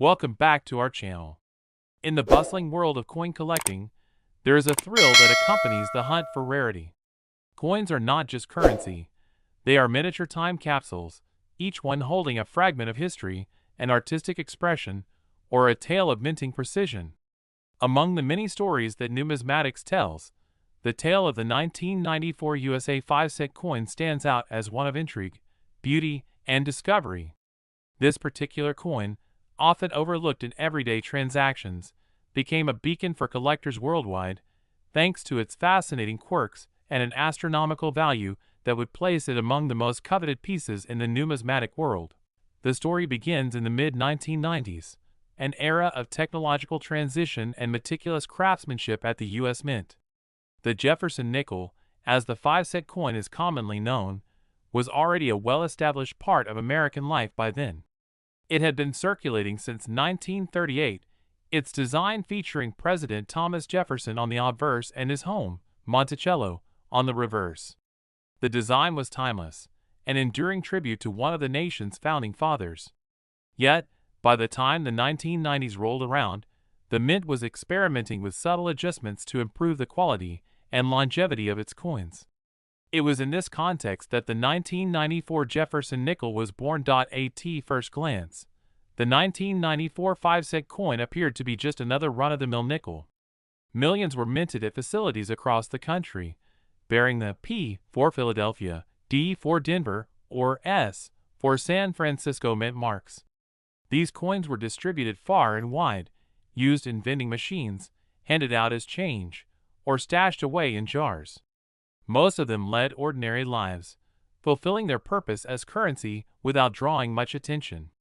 Welcome back to our channel. In the bustling world of coin collecting, there is a thrill that accompanies the hunt for rarity. Coins are not just currency, they are miniature time capsules, each one holding a fragment of history, an artistic expression, or a tale of minting precision. Among the many stories that numismatics tells, the tale of the 1994 USA 5-cent coin stands out as one of intrigue, beauty, and discovery. This particular coin, often overlooked in everyday transactions, became a beacon for collectors worldwide, thanks to its fascinating quirks and an astronomical value that would place it among the most coveted pieces in the numismatic world. The story begins in the mid-1990s, an era of technological transition and meticulous craftsmanship at the U.S. Mint. The Jefferson Nickel, as the 5-cent coin is commonly known, was already a well-established part of American life by then. It had been circulating since 1938, its design featuring President Thomas Jefferson on the obverse and his home, Monticello, on the reverse. The design was timeless, an enduring tribute to one of the nation's founding fathers. Yet, by the time the 1990s rolled around, the Mint was experimenting with subtle adjustments to improve the quality and longevity of its coins. It was in this context that the 1994 Jefferson Nickel was born. At first glance, the 1994 5-cent coin appeared to be just another run-of-the-mill nickel. Millions were minted at facilities across the country, bearing the P for Philadelphia, D for Denver, or S for San Francisco mint marks. These coins were distributed far and wide, used in vending machines, handed out as change, or stashed away in jars. Most of them led ordinary lives, fulfilling their purpose as currency without drawing much attention.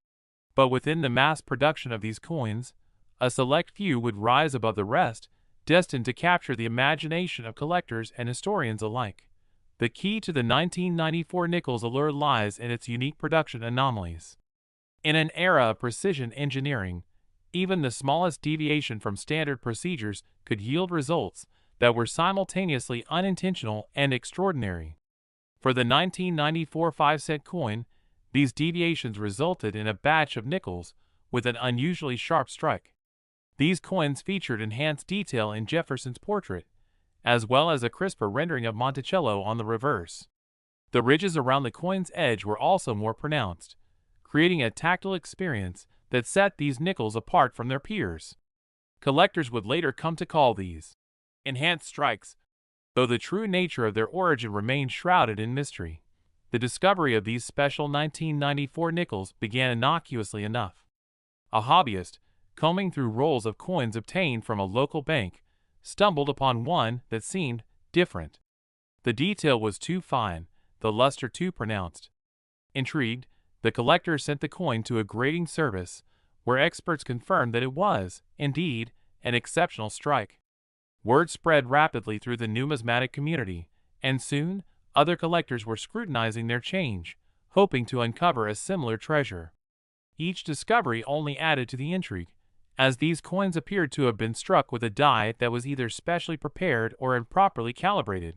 But within the mass production of these coins, a select few would rise above the rest, destined to capture the imagination of collectors and historians alike. The key to the 1994 nickel's allure lies in its unique production anomalies. In an era of precision engineering, even the smallest deviation from standard procedures could yield results that were simultaneously unintentional and extraordinary. For the 1994 5-cent coin, these deviations resulted in a batch of nickels with an unusually sharp strike. These coins featured enhanced detail in Jefferson's portrait, as well as a crisper rendering of Monticello on the reverse. The ridges around the coin's edge were also more pronounced, creating a tactile experience that set these nickels apart from their peers. Collectors would later come to call these enhanced strikes, though the true nature of their origin remained shrouded in mystery. The discovery of these special 1994 nickels began innocuously enough. A hobbyist, combing through rolls of coins obtained from a local bank, stumbled upon one that seemed different. The detail was too fine, the luster too pronounced. Intrigued, the collector sent the coin to a grading service, where experts confirmed that it was, indeed, an exceptional strike. Word spread rapidly through the numismatic community, and soon, other collectors were scrutinizing their change, hoping to uncover a similar treasure. Each discovery only added to the intrigue, as these coins appeared to have been struck with a die that was either specially prepared or improperly calibrated.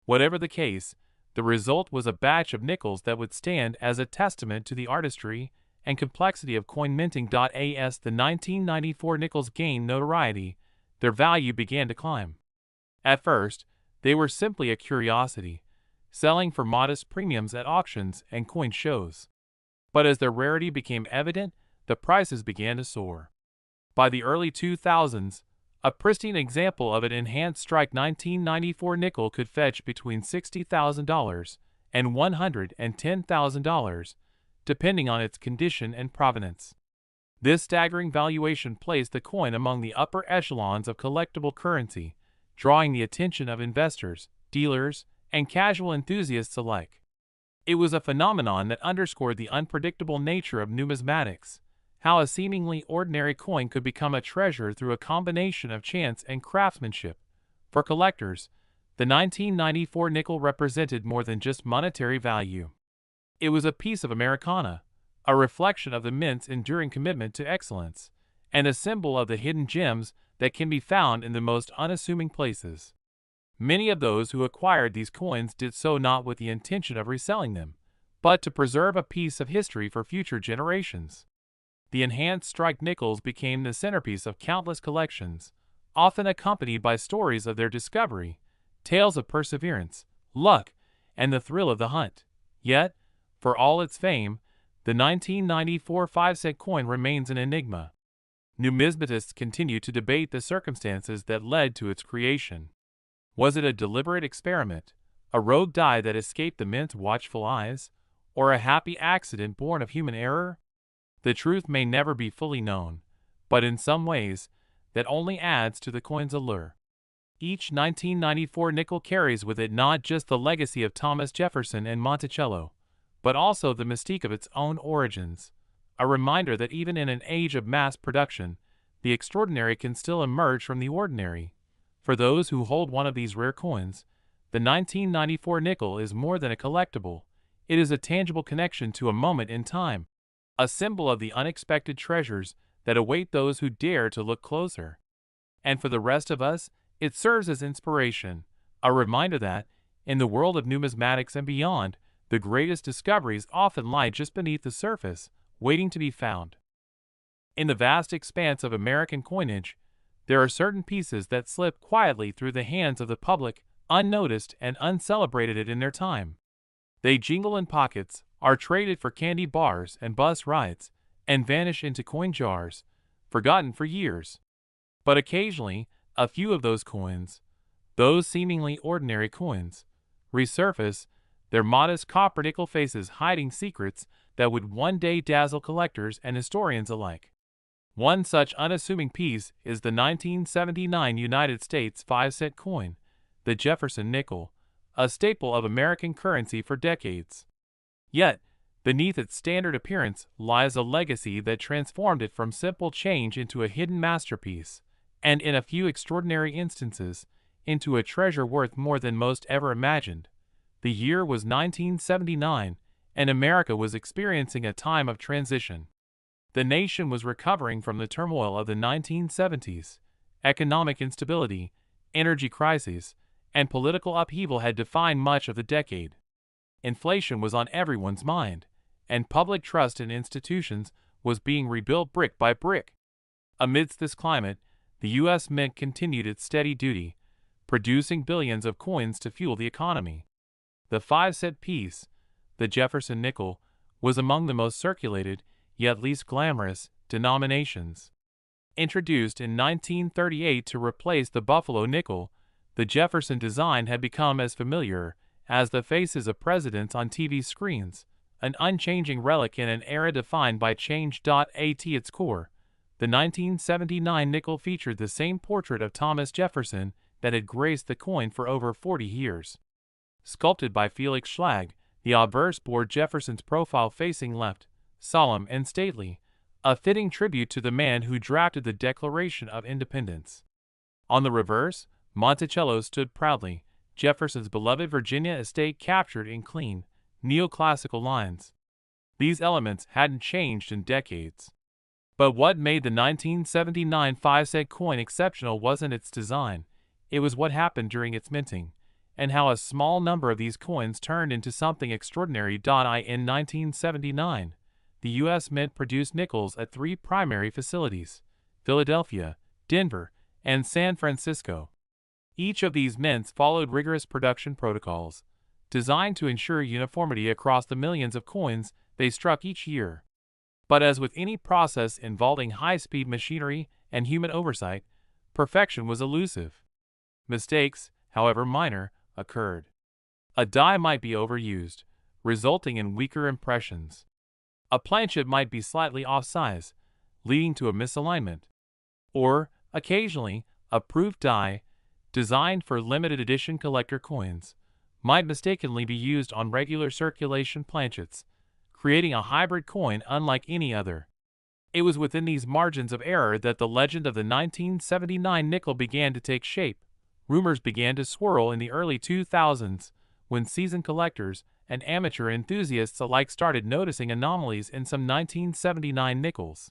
Whatever the case, the result was a batch of nickels that would stand as a testament to the artistry and complexity of coin minting. As the 1994 nickels gained notoriety, their value began to climb. At first, they were simply a curiosity, selling for modest premiums at auctions and coin shows. But as their rarity became evident, the prices began to soar. By the early 2000s, a pristine example of an enhanced strike 1994 nickel could fetch between $60,000 and $110,000, depending on its condition and provenance. This staggering valuation placed the coin among the upper echelons of collectible currency, drawing the attention of investors, dealers, and casual enthusiasts alike. It was a phenomenon that underscored the unpredictable nature of numismatics, how a seemingly ordinary coin could become a treasure through a combination of chance and craftsmanship. For collectors, the 1994 nickel represented more than just monetary value. It was a piece of Americana, a reflection of the Mint's enduring commitment to excellence, and a symbol of the hidden gems that can be found in the most unassuming places. Many of those who acquired these coins did so not with the intention of reselling them, but to preserve a piece of history for future generations. The enhanced strike nickels became the centerpiece of countless collections, often accompanied by stories of their discovery, tales of perseverance, luck, and the thrill of the hunt. Yet, for all its fame, the 1994 5-cent coin remains an enigma. Numismatists continue to debate the circumstances that led to its creation. Was it a deliberate experiment, a rogue die that escaped the mint's watchful eyes, or a happy accident born of human error? The truth may never be fully known, but in some ways, that only adds to the coin's allure. Each 1994 nickel carries with it not just the legacy of Thomas Jefferson and Monticello, but also the mystique of its own origins, a reminder that even in an age of mass production, the extraordinary can still emerge from the ordinary. For those who hold one of these rare coins, the 1994 nickel is more than a collectible. It is a tangible connection to a moment in time, a symbol of the unexpected treasures that await those who dare to look closer. And for the rest of us, it serves as inspiration, a reminder that, in the world of numismatics and beyond, the greatest discoveries often lie just beneath the surface, waiting to be found. In the vast expanse of American coinage, there are certain pieces that slip quietly through the hands of the public, unnoticed and uncelebrated in their time. They jingle in pockets, are traded for candy bars and bus rides, and vanish into coin jars, forgotten for years. But occasionally, a few of those coins, those seemingly ordinary coins, resurface, their modest copper-nickel faces hiding secrets that would one day dazzle collectors and historians alike. One such unassuming piece is the 1979 United States 5-cent coin, the Jefferson Nickel, a staple of American currency for decades. Yet, beneath its standard appearance lies a legacy that transformed it from simple change into a hidden masterpiece, and in a few extraordinary instances, into a treasure worth more than most ever imagined. The year was 1979, and America was experiencing a time of transition. The nation was recovering from the turmoil of the 1970s. Economic instability, energy crises, and political upheaval had defined much of the decade. Inflation was on everyone's mind, and public trust in institutions was being rebuilt brick by brick. Amidst this climate, the U.S. Mint continued its steady duty, producing billions of coins to fuel the economy. The 5-cent piece, the Jefferson Nickel, was among the most circulated, yet least glamorous, denominations. Introduced in 1938 to replace the Buffalo nickel, the Jefferson design had become as familiar as the faces of presidents on TV screens, an unchanging relic in an era defined by change. At its core, the 1979 nickel featured the same portrait of Thomas Jefferson that had graced the coin for over 40 years. Sculpted by Felix Schlag, the obverse bore Jefferson's profile facing left, solemn and stately, a fitting tribute to the man who drafted the Declaration of Independence. On the reverse, Monticello stood proudly, Jefferson's beloved Virginia estate captured in clean, neoclassical lines. These elements hadn't changed in decades. But what made the 1979 5-cent coin exceptional wasn't its design, it was what happened during its minting, and how a small number of these coins turned into something extraordinary. In 1979, the U.S. Mint produced nickels at 3 primary facilities: Philadelphia, Denver, and San Francisco. Each of these mints followed rigorous production protocols, designed to ensure uniformity across the millions of coins they struck each year. But as with any process involving high-speed machinery and human oversight, perfection was elusive. Mistakes, however minor, occurred. A die might be overused, resulting in weaker impressions. A planchet might be slightly off-size, leading to a misalignment. Or, occasionally, a proof die, designed for limited edition collector coins, might mistakenly be used on regular circulation planchets, creating a hybrid coin unlike any other. It was within these margins of error that the legend of the 1979 nickel began to take shape. Rumors began to swirl in the early 2000s when seasoned collectors and amateur enthusiasts alike started noticing anomalies in some 1979 nickels.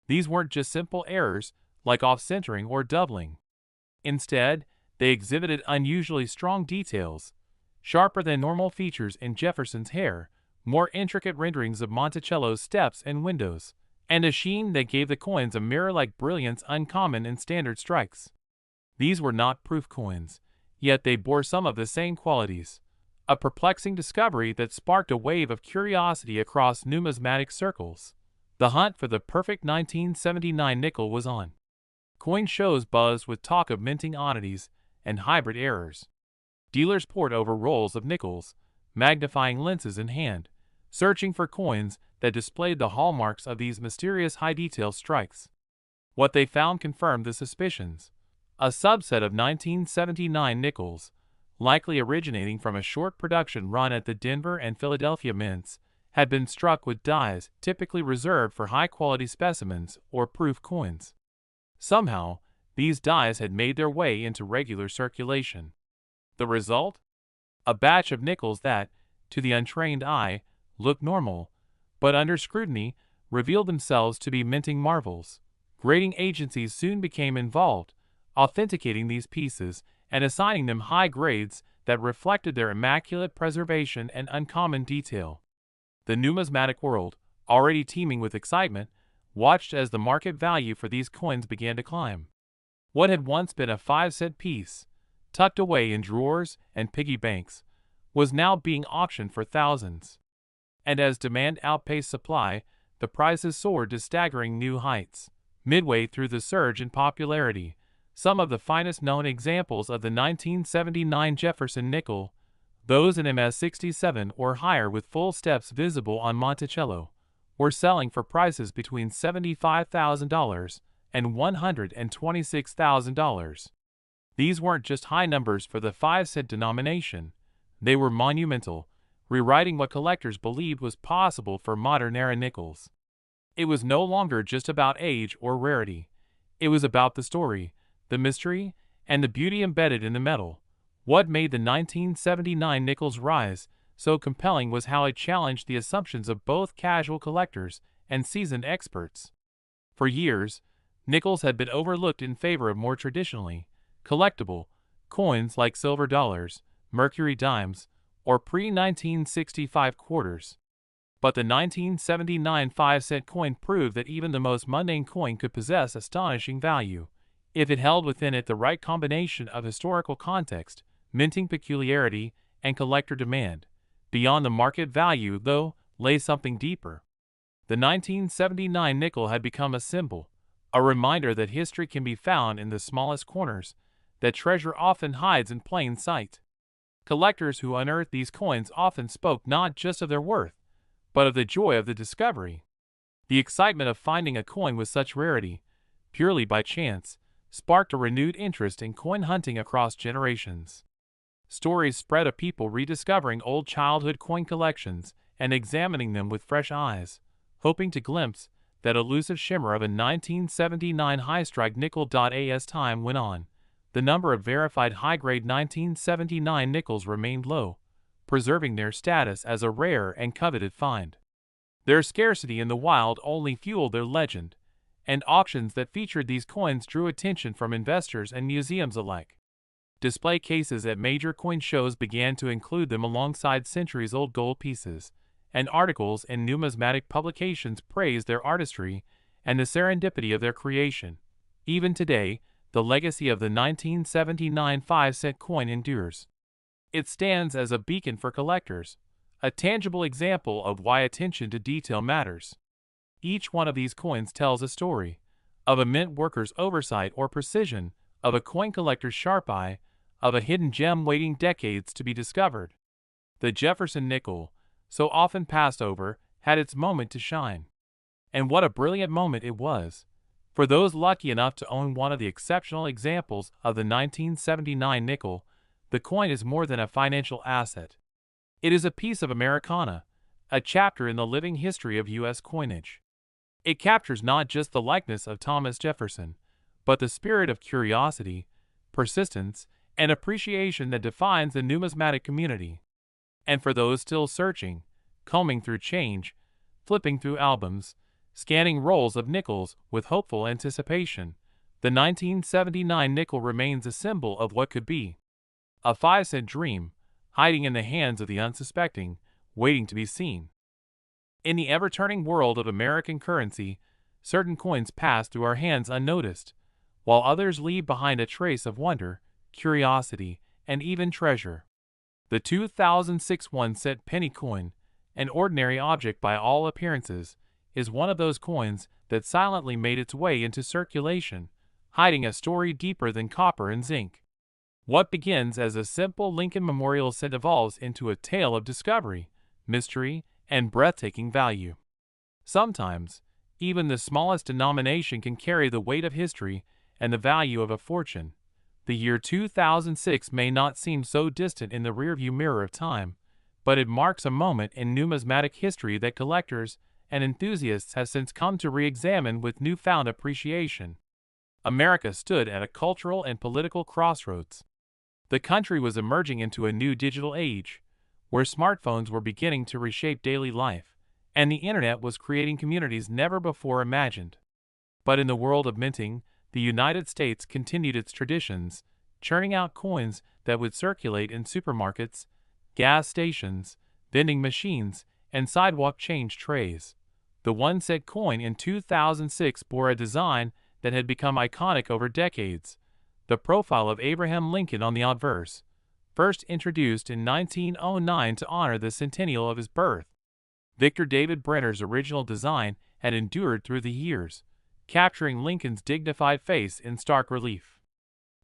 These weren't just simple errors, like off-centering or doubling. Instead, they exhibited unusually strong details, sharper than normal features in Jefferson's hair, more intricate renderings of Monticello's steps and windows, and a sheen that gave the coins a mirror-like brilliance uncommon in standard strikes. These were not proof coins, yet they bore some of the same qualities. A perplexing discovery that sparked a wave of curiosity across numismatic circles. The hunt for the perfect 1979 nickel was on. Coin shows buzzed with talk of minting oddities and hybrid errors. Dealers pored over rolls of nickels, magnifying lenses in hand, searching for coins that displayed the hallmarks of these mysterious high-detail strikes. What they found confirmed the suspicions. A subset of 1979 nickels, likely originating from a short production run at the Denver and Philadelphia mints, had been struck with dies typically reserved for high-quality specimens or proof coins. Somehow, these dies had made their way into regular circulation. The result? A batch of nickels that, to the untrained eye, looked normal, but under scrutiny, revealed themselves to be minting marvels. Grading agencies soon became involved, authenticating these pieces and assigning them high grades that reflected their immaculate preservation and uncommon detail. The numismatic world, already teeming with excitement, watched as the market value for these coins began to climb. What had once been a 5-cent piece, tucked away in drawers and piggy banks, was now being auctioned for thousands. And as demand outpaced supply, the prices soared to staggering new heights. Midway through the surge in popularity, some of the finest known examples of the 1979 Jefferson Nickel, those in MS-67 or higher with full steps visible on Monticello, were selling for prices between $75,000 and $126,000. These weren't just high numbers for the 5-cent denomination, they were monumental, rewriting what collectors believed was possible for modern-era nickels. It was no longer just about age or rarity. It was about the story, the mystery, and the beauty embedded in the metal. What made the 1979 nickels rise so compelling was how it challenged the assumptions of both casual collectors and seasoned experts. For years, nickels had been overlooked in favor of more traditionally collectible coins like silver dollars, mercury dimes, or pre-1965 quarters. But the 1979 5-cent coin proved that even the most mundane coin could possess astonishing value, if it held within it the right combination of historical context, minting peculiarity, and collector demand. Beyond the market value, though, lay something deeper. The 1979 nickel had become a symbol, a reminder that history can be found in the smallest corners, that treasure often hides in plain sight. Collectors who unearthed these coins often spoke not just of their worth, but of the joy of the discovery. The excitement of finding a coin with such rarity, purely by chance, sparked a renewed interest in coin hunting across generations. Stories spread of people rediscovering old childhood coin collections and examining them with fresh eyes, hoping to glimpse that elusive shimmer of a 1979 high-strike nickel. As time went on, the number of verified high-grade 1979 nickels remained low, preserving their status as a rare and coveted find. Their scarcity in the wild only fueled their legend, and auctions that featured these coins drew attention from investors and museums alike. Display cases at major coin shows began to include them alongside centuries-old gold pieces, and articles in numismatic publications praised their artistry and the serendipity of their creation. Even today, the legacy of the 1979 5-cent coin endures. It stands as a beacon for collectors, a tangible example of why attention to detail matters. Each one of these coins tells a story, of a mint worker's oversight or precision, of a coin collector's sharp eye, of a hidden gem waiting decades to be discovered. The Jefferson Nickel, so often passed over, had its moment to shine. And what a brilliant moment it was! For those lucky enough to own one of the exceptional examples of the 1979 nickel, the coin is more than a financial asset. It is a piece of Americana, a chapter in the living history of U.S. coinage. It captures not just the likeness of Thomas Jefferson, but the spirit of curiosity, persistence, and appreciation that defines the numismatic community. And for those still searching, combing through change, flipping through albums, scanning rolls of nickels with hopeful anticipation, the 1979 nickel remains a symbol of what could be. A 5-cent dream, hiding in the hands of the unsuspecting, waiting to be seen. In the ever-turning world of American currency, certain coins pass through our hands unnoticed, while others leave behind a trace of wonder, curiosity, and even treasure. The 2006 1-cent penny coin, an ordinary object by all appearances, is one of those coins that silently made its way into circulation, hiding a story deeper than copper and zinc. What begins as a simple Lincoln Memorial cent evolves into a tale of discovery, mystery, and breathtaking value. Sometimes, even the smallest denomination can carry the weight of history and the value of a fortune. The year 2006 may not seem so distant in the rearview mirror of time, but it marks a moment in numismatic history that collectors and enthusiasts have since come to re-examine with newfound appreciation. America stood at a cultural and political crossroads. The country was emerging into a new digital age, where smartphones were beginning to reshape daily life, and the internet was creating communities never before imagined. But in the world of minting, the United States continued its traditions, churning out coins that would circulate in supermarkets, gas stations, vending machines, and sidewalk change trays. The 1-cent coin in 2006 bore a design that had become iconic over decades, the profile of Abraham Lincoln on the obverse, first introduced in 1909 to honor the centennial of his birth. Victor David Brenner's original design had endured through the years, capturing Lincoln's dignified face in stark relief.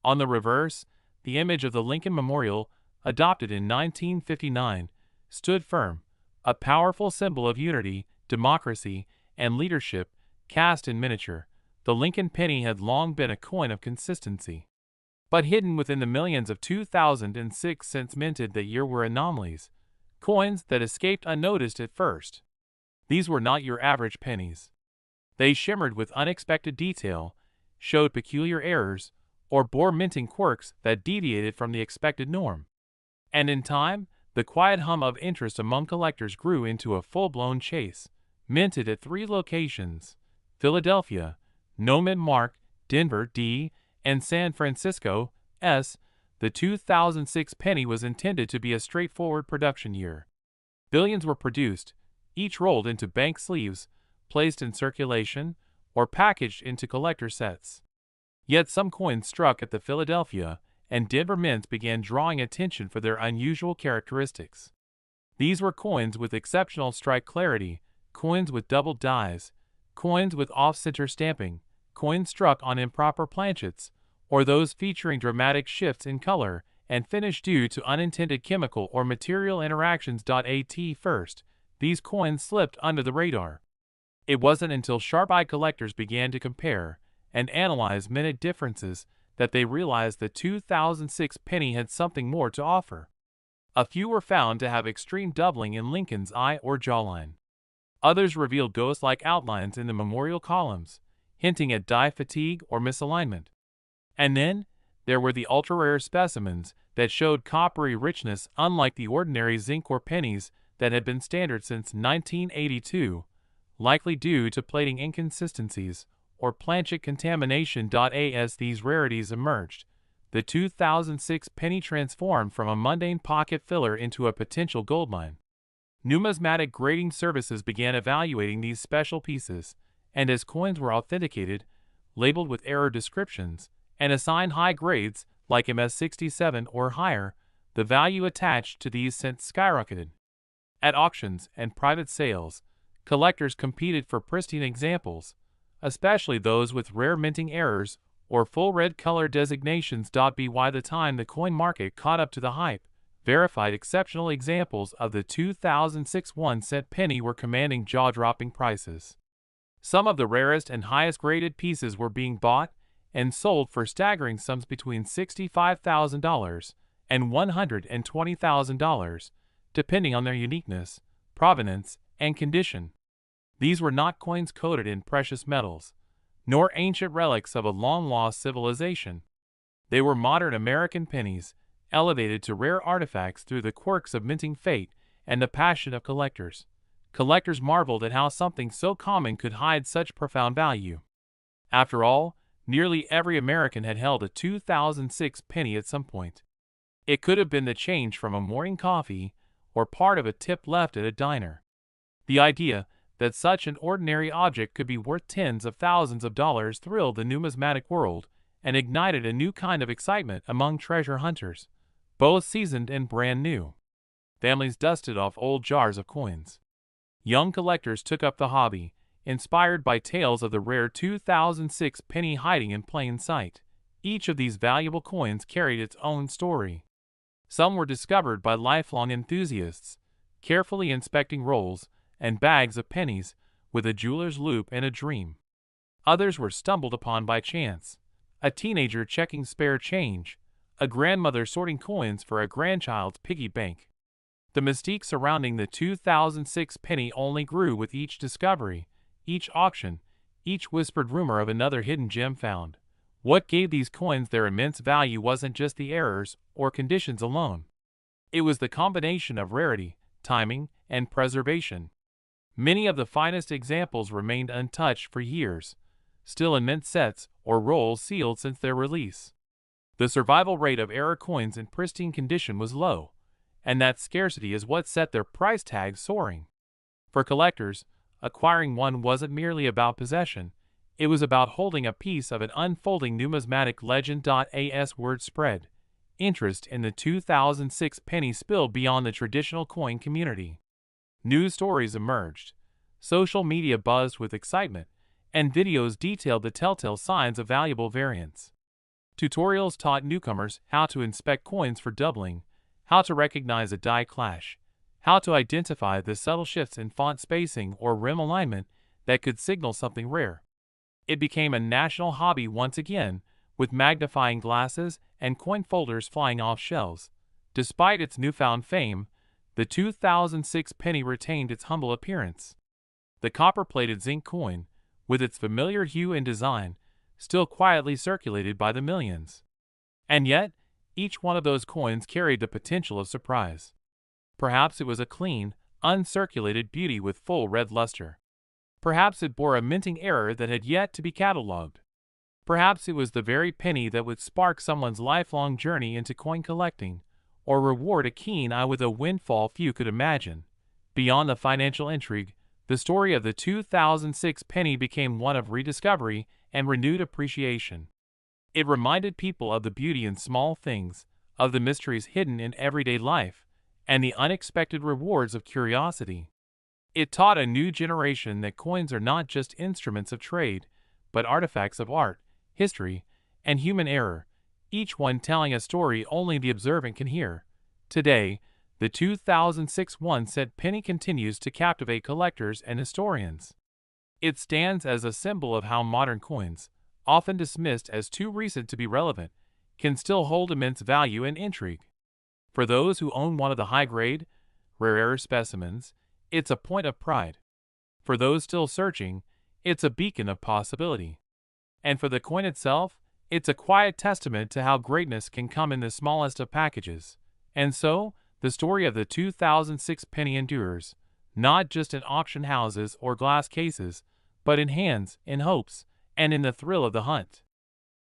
On the reverse, the image of the Lincoln Memorial, adopted in 1959, stood firm, a powerful symbol of unity, democracy, and leadership, cast in miniature. The Lincoln penny had long been a coin of consistency. But hidden within the millions of 2006 cents minted that year were anomalies, coins that escaped unnoticed at first. These were not your average pennies. They shimmered with unexpected detail, showed peculiar errors, or bore minting quirks that deviated from the expected norm. And in time, the quiet hum of interest among collectors grew into a full-blown chase. Minted at 3 locations: Philadelphia, Nomen Mark, Denver, D., and San Francisco, S., the 2006 penny was intended to be a straightforward production year. Billions were produced, each rolled into bank sleeves, placed in circulation, or packaged into collector sets. Yet some coins struck at the Philadelphia and Denver mints began drawing attention for their unusual characteristics. These were coins with exceptional strike clarity, coins with doubled dies, coins with off-center stamping, coins struck on improper planchets, or those featuring dramatic shifts in color and finish due to unintended chemical or material interactions. At first, these coins slipped under the radar. It wasn't until sharp-eyed collectors began to compare and analyze minute differences that they realized the 2006 penny had something more to offer. A few were found to have extreme doubling in Lincoln's eye or jawline. Others revealed ghost-like outlines in the memorial columns, hinting at die fatigue or misalignment. And then, there were the ultra-rare specimens that showed coppery richness unlike the ordinary zinc or pennies that had been standard since 1982, likely due to plating inconsistencies or planchet contamination. As these rarities emerged, the 2006 penny transformed from a mundane pocket filler into a potential goldmine. Numismatic grading services began evaluating these special pieces, and as coins were authenticated, labeled with error descriptions, and assigned high grades like MS67 or higher, the value attached to these cents skyrocketed. At auctions and private sales, collectors competed for pristine examples, especially those with rare minting errors or full red color designations. By the time the coin market caught up to the hype, verified exceptional examples of the 2006 1-cent penny were commanding jaw-dropping prices. Some of the rarest and highest graded pieces were being bought and sold for staggering sums between $65,000 and $120,000, depending on their uniqueness, provenance, and condition. These were not coins coated in precious metals, nor ancient relics of a long-lost civilization. They were modern American pennies, elevated to rare artifacts through the quirks of minting fate and the passion of collectors. Collectors marveled at how something so common could hide such profound value. After all, nearly every American had held a 2006 penny at some point. It could have been the change from a morning coffee or part of a tip left at a diner. The idea that such an ordinary object could be worth tens of thousands of dollars thrilled the numismatic world and ignited a new kind of excitement among treasure hunters, both seasoned and brand new. Families dusted off old jars of coins. Young collectors took up the hobby, inspired by tales of the rare 2006 penny hiding in plain sight. Each of these valuable coins carried its own story. Some were discovered by lifelong enthusiasts, carefully inspecting rolls and bags of pennies with a jeweler's loupe and a dream. Others were stumbled upon by chance. A teenager checking spare change, a grandmother sorting coins for a grandchild's piggy bank. The mystique surrounding the 2006 penny only grew with each discovery, each auction, each whispered rumor of another hidden gem found. What gave these coins their immense value wasn't just the errors or conditions alone. It was the combination of rarity, timing, and preservation. Many of the finest examples remained untouched for years, still in mint sets or rolls sealed since their release. The survival rate of error coins in pristine condition was low, and that scarcity is what set their price tags soaring. For collectors, acquiring one wasn't merely about possession, it was about holding a piece of an unfolding numismatic legend. As word spread, interest in the 2006 penny spilled beyond the traditional coin community. News stories emerged, social media buzzed with excitement, and videos detailed the telltale signs of valuable variants. Tutorials taught newcomers how to inspect coins for doubling, how to recognize a die clash, how to identify the subtle shifts in font spacing or rim alignment that could signal something rare. It became a national hobby once again, with magnifying glasses and coin folders flying off shelves. Despite its newfound fame, the 2006 penny retained its humble appearance. The copper-plated zinc coin, with its familiar hue and design, still quietly circulated by the millions. And yet, each one of those coins carried the potential of surprise. Perhaps it was a clean, uncirculated beauty with full red luster. Perhaps it bore a minting error that had yet to be catalogued. Perhaps it was the very penny that would spark someone's lifelong journey into coin collecting, or reward a keen eye with a windfall few could imagine. Beyond the financial intrigue, the story of the 2006 penny became one of rediscovery and renewed appreciation. It reminded people of the beauty in small things, of the mysteries hidden in everyday life, and the unexpected rewards of curiosity. It taught a new generation that coins are not just instruments of trade, but artifacts of art, history, and human error, each one telling a story only the observant can hear. Today, the 2006 one-cent penny continues to captivate collectors and historians. It stands as a symbol of how modern coins, often dismissed as too recent to be relevant, can still hold immense value and intrigue. For those who own one of the high-grade, rarer specimens, it's a point of pride. For those still searching, it's a beacon of possibility. And for the coin itself, it's a quiet testament to how greatness can come in the smallest of packages. And so, the story of the 2006 penny endures, not just in auction houses or glass cases, but in hands, in hopes, and in the thrill of the hunt.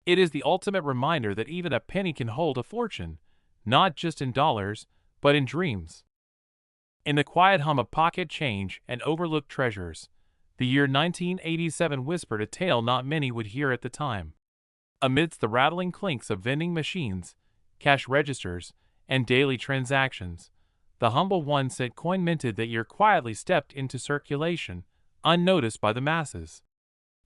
It is the ultimate reminder that even a penny can hold a fortune, not just in dollars, but in dreams. In the quiet hum of pocket change and overlooked treasures, the year 1987 whispered a tale not many would hear at the time. Amidst the rattling clinks of vending machines, cash registers, and daily transactions, the humble one-cent coin minted that year quietly stepped into circulation, unnoticed by the masses.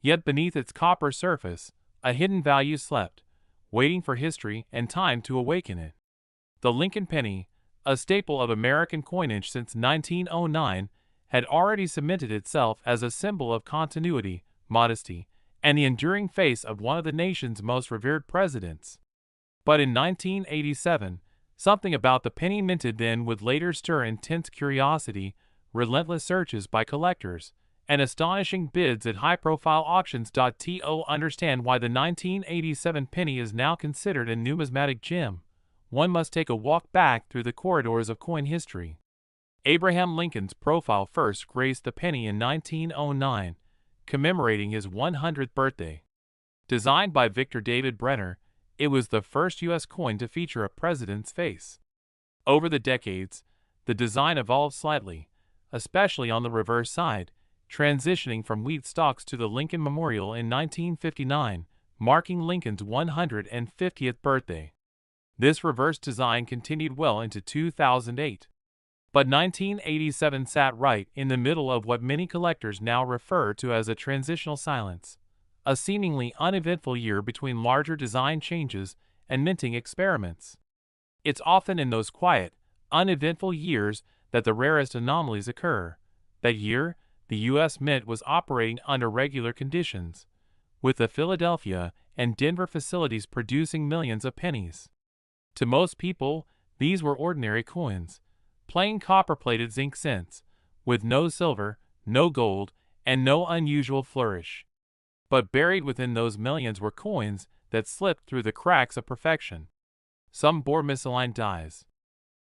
Yet beneath its copper surface, a hidden value slept, waiting for history and time to awaken it. The Lincoln penny, a staple of American coinage since 1909, had already cemented itself as a symbol of continuity, modesty, and the enduring face of one of the nation's most revered presidents. But in 1987, something about the penny minted then would later stir intense curiosity, relentless searches by collectors, and astonishing bids at high-profile auctions. To understand why the 1987 penny is now considered a numismatic gem, one must take a walk back through the corridors of coin history. Abraham Lincoln's profile first graced the penny in 1909, commemorating his 100th birthday. Designed by Victor David Brenner, it was the first U.S. coin to feature a president's face. Over the decades, the design evolved slightly, especially on the reverse side, transitioning from wheat stalks to the Lincoln Memorial in 1959, marking Lincoln's 150th birthday. This reverse design continued well into 2008. But 1987 sat right in the middle of what many collectors now refer to as a transitional silence, a seemingly uneventful year between larger design changes and minting experiments. It's often in those quiet, uneventful years that the rarest anomalies occur. That year, the U.S. Mint was operating under regular conditions, with the Philadelphia and Denver facilities producing millions of pennies. To most people, these were ordinary coins, plain copper-plated zinc cents, with no silver, no gold, and no unusual flourish. But buried within those millions were coins that slipped through the cracks of perfection. Some bore misaligned dies.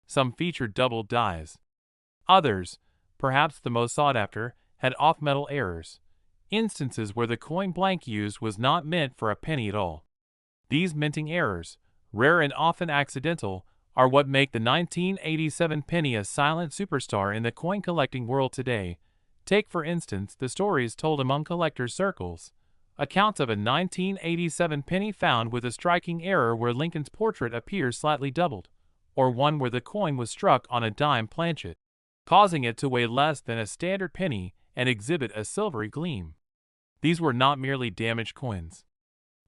Some featured doubled dies. Others, perhaps the most sought after, had off-metal errors, instances where the coin blank used was not meant for a penny at all. These minting errors, rare and often accidental, are what make the 1987 penny a silent superstar in the coin collecting world today. Take for instance the stories told among collectors' circles. Accounts of a 1987 penny found with a striking error where Lincoln's portrait appears slightly doubled, or one where the coin was struck on a dime planchet, causing it to weigh less than a standard penny and exhibit a silvery gleam. These were not merely damaged coins.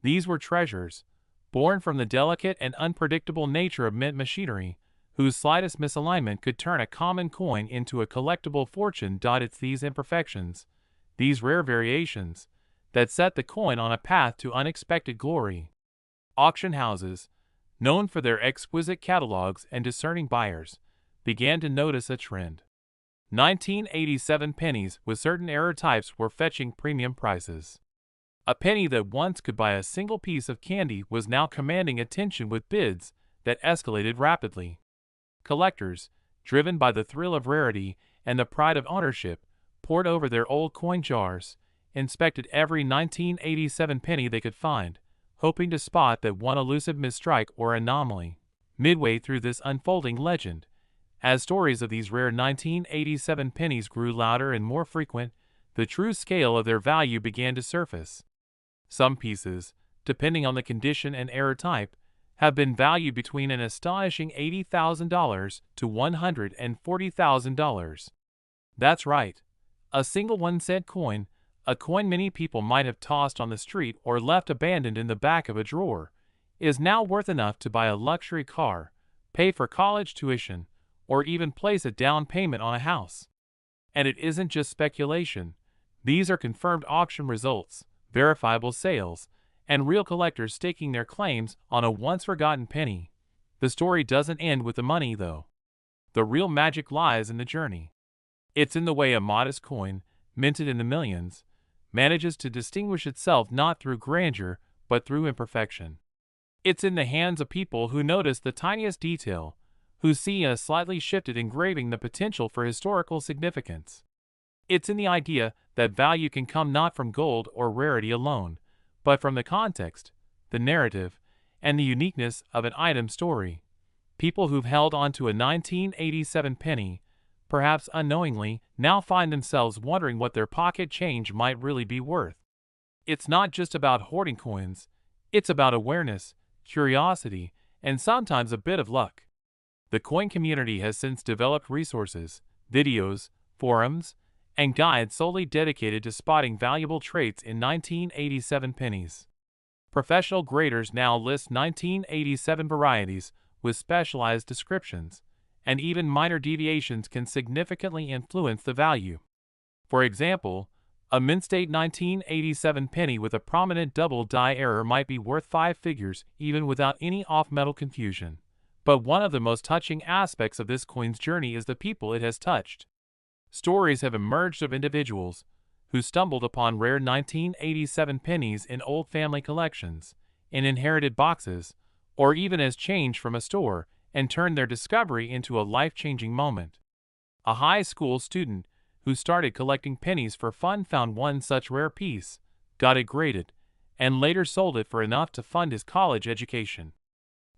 These were treasures, born from the delicate and unpredictable nature of mint machinery, whose slightest misalignment could turn a common coin into a collectible fortune. It's these imperfections, these rare variations, that set the coin on a path to unexpected glory. Auction houses, known for their exquisite catalogs and discerning buyers, began to notice a trend. 1987 pennies with certain error types were fetching premium prices. A penny that once could buy a single piece of candy was now commanding attention with bids that escalated rapidly. Collectors, driven by the thrill of rarity and the pride of ownership, pored over their old coin jars, inspected every 1987 penny they could find, hoping to spot that one elusive misstrike or anomaly. Midway through this unfolding legend, as stories of these rare 1987 pennies grew louder and more frequent, the true scale of their value began to surface. Some pieces, depending on the condition and error type, have been valued between an astonishing $80,000 to $140,000. That's right. A single 1-cent coin, a coin many people might have tossed on the street or left abandoned in the back of a drawer, is now worth enough to buy a luxury car, pay for college tuition, or even place a down payment on a house. And it isn't just speculation. These are confirmed auction results, verifiable sales, and real collectors staking their claims on a once-forgotten penny. The story doesn't end with the money, though. The real magic lies in the journey. It's in the way a modest coin, minted in the millions, manages to distinguish itself not through grandeur, but through imperfection. It's in the hands of people who notice the tiniest detail, who see in a slightly shifted engraving the potential for historical significance. It's in the idea that value can come not from gold or rarity alone, but from the context, the narrative, and the uniqueness of an item's story. People who've held onto a 1987 penny, perhaps unknowingly, now find themselves wondering what their pocket change might really be worth. It's not just about hoarding coins, it's about awareness, curiosity, and sometimes a bit of luck. The coin community has since developed resources, videos, forums, and guides solely dedicated to spotting valuable traits in 1987 pennies. Professional graders now list 1987 varieties with specialized descriptions, and even minor deviations can significantly influence the value. For example, a mint-state 1987 penny with a prominent double die error might be worth 5 figures even without any off-metal confusion. But one of the most touching aspects of this coin's journey is the people it has touched. Stories have emerged of individuals who stumbled upon rare 1987 pennies in old family collections, in inherited boxes, or even as change from a store, and turned their discovery into a life-changing moment. A high school student who started collecting pennies for fun found one such rare piece, got it graded, and later sold it for enough to fund his college education.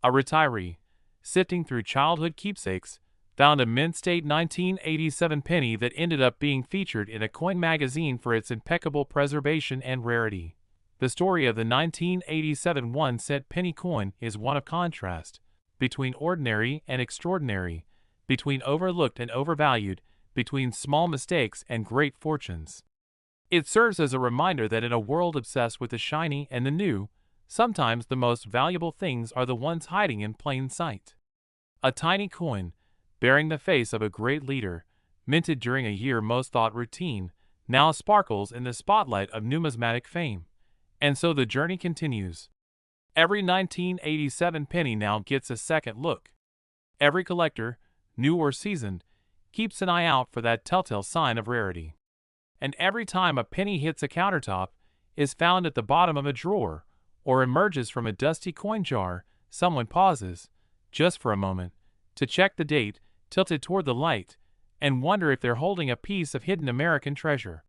A retiree, sifting through childhood keepsakes, found a mint-state 1987 penny that ended up being featured in a coin magazine for its impeccable preservation and rarity. The story of the 1987 1-cent penny coin is one of contrast, between ordinary and extraordinary, between overlooked and overvalued, between small mistakes and great fortunes. It serves as a reminder that in a world obsessed with the shiny and the new, sometimes the most valuable things are the ones hiding in plain sight. A tiny coin, bearing the face of a great leader, minted during a year most thought routine, now sparkles in the spotlight of numismatic fame. And so the journey continues. Every 1987 penny now gets a second look. Every collector, new or seasoned, keeps an eye out for that telltale sign of rarity. And every time a penny hits a countertop, is found at the bottom of a drawer, or emerges from a dusty coin jar, someone pauses, just for a moment, to check the date, tilted toward the light, and wonder if they're holding a piece of hidden American treasure.